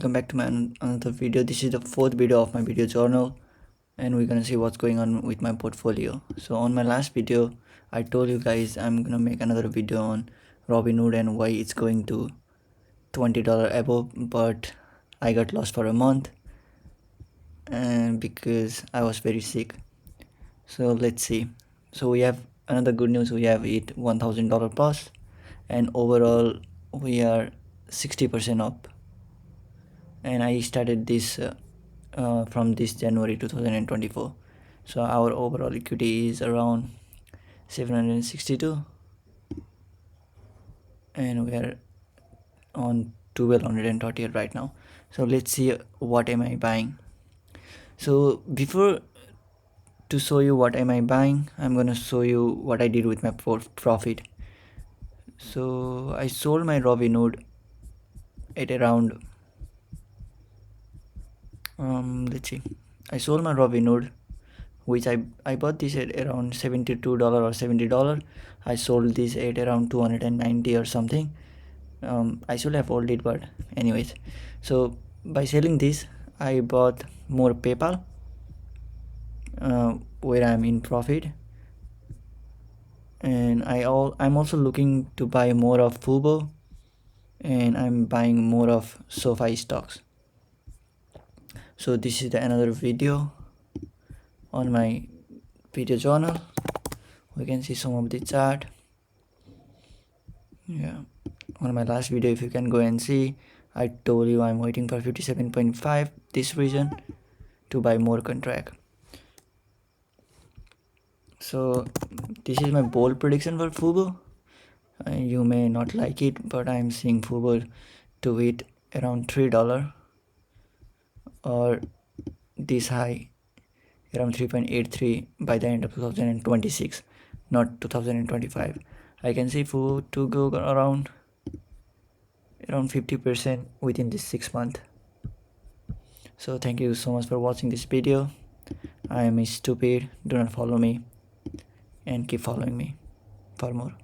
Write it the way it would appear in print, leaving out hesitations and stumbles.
Welcome back to my another video. This is the fourth video of my video journal, and we're gonna see what's going on with my portfolio. So on my last video I told you guys I'm gonna make another video on Robinhood and why it's going to $20 above, but I got lost for a month and because I was very sick. So let's see. So we have another good news. We have hit $1,000 plus, and overall we are 60% up. And I started this from this January 2024. So our overall equity is around 762, and we are on 1230 right now. So let's see what am I buying. So before to show you what am I buying, I'm gonna show you what I did with my profit. So I sold my Robinhood at around let's see, I sold my Robinhood, which I bought this at around $72 or $70. I sold this at around 290 or something. I should have sold it, but anyways. So by selling this I bought more PayPal, where I'm in profit, and I'm also looking to buy more of Fubo, and I'm buying more of SoFi stocks. So this is another video on my video journal. We can see some of the chart. Yeah, on my last video, if you can go and see, I told you I'm waiting for 57.5 this region to buy more contract. So this is my bold prediction for Fubo. You may not like it, but I'm seeing Fubo to hit around $3 or this high around 3.83 by the end of 2026, not 2025. I can see Fubo to go around 50% within this 6 months. So thank you so much for watching this video. I am stupid. Do not follow me and keep following me for more.